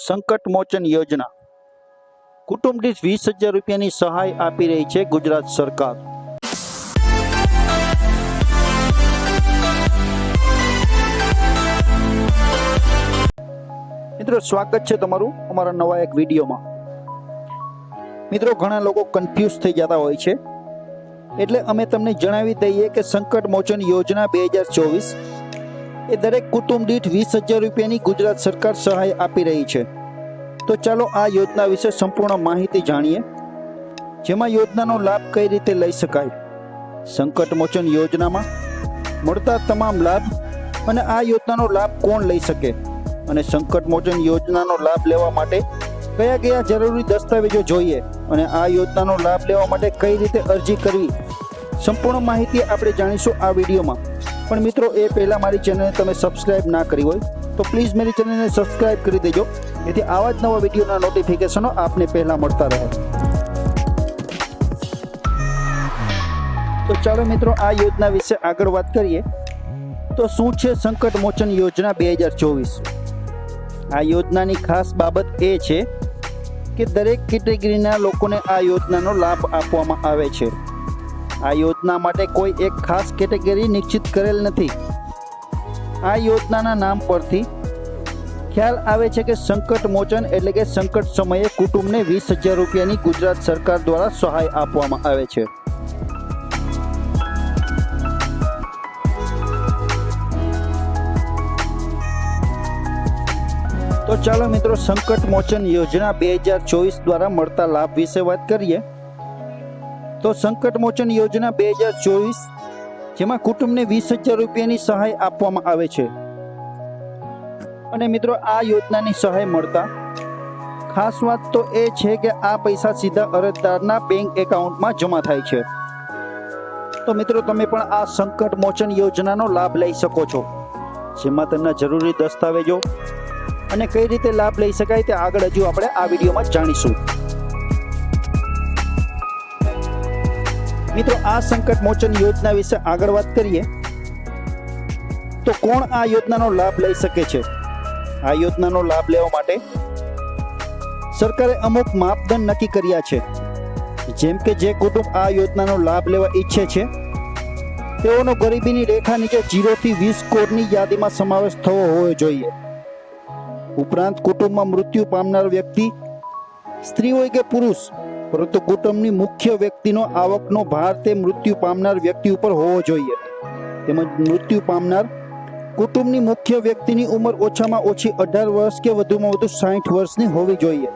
સંકટ મોચન યોજના કુટુંબ દીઠ 20,000 રૂપિયાની સહાય આપી રહી છે ગુજરાત સરકાર। મિત્રો, સ્વાગત છે તમારું અમારા નવા એક વિડીયોમાં। મિત્રો, ઘણા લોકો કન્ફ્યુઝ થઈ જતા હોય છે, એટલે અમે તમને જણાવી દઈએ કે સંકટ મોચન યોજના 2024 એ દરેક કુટુંબ દીઠ 20,000 રૂપિયાની ગુજરાત સરકાર સહાય આપી રહી છે। તો ચાલો આ યોજના વિશે સંપૂર્ણ માહિતી જાણીએ, જેમાં યોજનાનો લાભ કઈ રીતે લઈ શકાય, સંકટ મોચન યોજનામાં મળતા તમામ લાભ અને આ યોજનાનો લાભ કોણ લઈ શકે, અને સંકટ મોચન યોજનાનો લાભ લેવા માટે કયા કયા જરૂરી દસ્તાવેજો જોઈએ અને આ યોજનાનો લાભ લેવા માટે કઈ રીતે અરજી કરવી, સંપૂર્ણ માહિતી આપણે જાણીશું આ વિડીયોમાં। પણ મિત્રો, એ પહેલાં મારી ચેનલને તમે સબસ્ક્રાઇબ ના કરી હોય તો પ્લીઝ મારી ચેનલને સબસ્ક્રાઇબ કરી દેજો, જેથી આવા જ નવા વિડીયોના નોટિફિકેશનો આપને પહેલાં મળતા રહે। તો ચાલો મિત્રો, આ યોજના વિશે આગળ વાત કરીએ તો શું છે સંકટ મોચન યોજના 2024। આ યોજનાની ખાસ બાબત એ છે કે દરેક કેટેગરીના લોકોને આ યોજનાનો લાભ આપવામાં આવે છે। આ યોજના માટે કોઈ એક ખાસ કેટેગરી નિશ્ચિત કરેલ નથી। આ યોજનાના નામ પરથી ખ્યાલ આવે છે કે સંકટ મોચન એટલે કે સંકટ સમયે કુટુંબને 20,000 રૂપિયાની ગુજરાત સરકાર દ્વારા સહાય આપવામાં આવે છે। તો ચાલો મિત્રો, સંકટ મોચન યોજના 2024 દ્વારા મળતા લાભ વિશે વાત કરીએ। તો સંકટ મોચન યોજના 2024 જેમાં કુટુંબને 20,000 રૂપિયાની સહાય આપવામાં આવે છે। અને મિત્રો, આ યોજનાની સહાય મળતા ખાસ વાત તો એ છે કે આ પૈસા સીધા અરજદારના બેંક એકાઉન્ટમાં જમા થાય છે। તો મિત્રો, તમે પણ આ સંકટ મોચન યોજનાનો લાભ લઈ શકો છો, જેમાં તેમના જરૂરી દસ્તાવેજો અને કઈ રીતે લાભ લઈ શકાય તે આગળ હજુ આપણે આ વિડીયોમાં જાણીશું। મિત્રો, આ સંકટ મોચન યોજના વિશે આગળ વાત કરીએ તો કોણ આ યોજનાનો લાભ લઈ શકે છે? આ યોજનાનો લાભ લેવા માટે સરકારે અમુક માપદંડ નક્કી કર્યા છે, જેમ કે જે કુટુંબ આ યોજનાનો લાભ લેવા ઈચ્છે છે તેઓનો ગરીબીની રેખા નીચે 0 થી 20 કોરની યાદીમાં સમાવેશ થવો હોવો જોઈએ। ઉપરાંત કુટુંબમાં મૃત્યુ પામનાર વ્યક્તિ સ્ત્રી હોય કે પુરુષ, પરંતુ કુટુંબની મુખ્ય વ્યક્તિનો આવકનો ભાર તે મૃત્યુ પામનાર વ્યક્તિ ઉપર હોવો જોઈએ। તેમજ મૃત્યુ પામનાર કુટુંબની મુખ્ય વ્યક્તિની ઉંમર ઓછામાં ઓછી 18 વર્ષ કે વધુમાં વધુ 60 વર્ષની હોવી જોઈએ।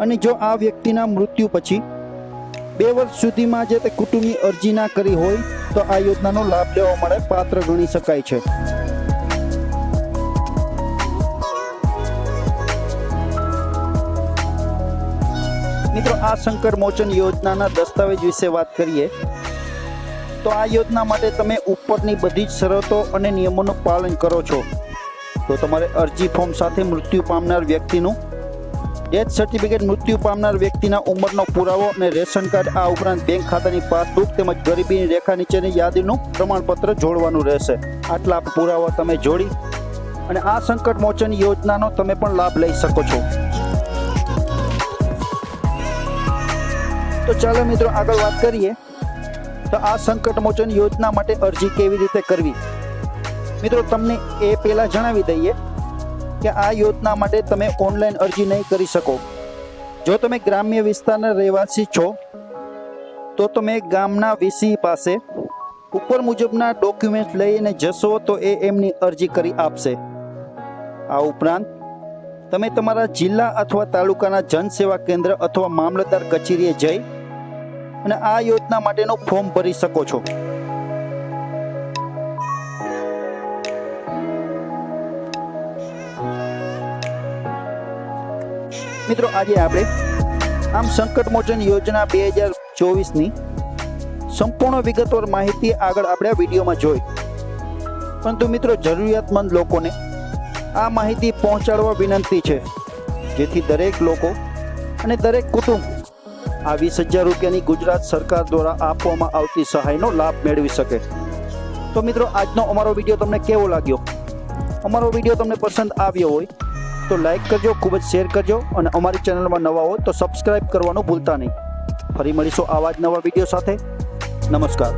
અને જો આ વ્યક્તિના મૃત્યુ પછી 2 વર્ષ સુધીમાં જે તે કુટુંબની અરજી ના કરી હોય તો આ યોજનાનો લાભ લેવા માટે પાત્ર ગણી શકાય છે। મિત્રો, આ સંકટ મોચન યોજનાના દસ્તાવેજ વિશે વાત કરીએ તો આ યોજના માટે તમે ઉપરની બધી જ શરતો અને નિયમોનું પાલન કરો છો તો તમારે અરજી ફોર્મ સાથે મૃત્યુ પામનાર વ્યક્તિનું ડેથ સર્ટિફિકેટ, મૃત્યુ પામનાર વ્યક્તિના ઉંમરનો પુરાવો અને રેશન કાર્ડ, આ ઉપરાંત બેંક ખાતાની પાસબુક તેમજ ગરીબીની રેખા નીચેની યાદીનું પ્રમાણપત્ર જોડવાનું રહેશે। આટલા પુરાવા તમે જોડી અને આ સંકટ મોચન યોજનાનો તમે પણ લાભ લઈ શકો છો। તો ચાલો મિત્રો, આગળ વાત કરીએ તો આ સંકટ મોચન યોજના માટે અરજી કેવી રીતે કરવી। મિત્રો, તમને એ પહેલાં જણાવી દઈએ કે આ યોજના માટે તમે ઓનલાઈન અરજી નહીં કરી શકો। જો તમે ગ્રામ્ય વિસ્તારના રહેવાસી છો તો તમે ગામના વીસી પાસે ઉપર મુજબના ડોક્યુમેન્ટ લઈને જશો તો એ એમની અરજી કરી આપશે। આ ઉપરાંત તમે તમારા જિલ્લા અથવા તાલુકાના જનસેવા કેન્દ્ર અથવા મામલતદાર કચેરીએ જઈ અને આ યોજના માટેનું ફોર્મ ભરી શકો છો। મિત્રો, આજે આપણે આમ સંકટ મોચન યોજના 2024ની સંપૂર્ણ વિગતવાર માહિતી આગળ આપણે આ વિડીયોમાં જોઈ, પરંતુ મિત્રો, જરૂરિયાતમંદ લોકોને આ માહિતી પહોંચાડવા વિનંતી છે, જેથી દરેક લોકો અને દરેક કુટુંબ આ 20,000 રૂપિયાની ગુજરાત સરકાર દ્વારા આપવામાં આવતી સહાયનો લાભ મેળવી શકે। તો મિત્રો, આજનો અમારો વિડીયો તમને કેવો લાગ્યો? અમારો વિડીયો તમને પસંદ આવ્યો હોય તો લાઈક કરજો, ખૂબ જ શેર કરજો અને અમારી ચેનલમાં નવા હો તો સબસ્ક્રાઇબ કરવાનું ભૂલતા નહીં. ફરી મળીશું આવા જ નવા વિડીયો સાથે. નમસ્કાર.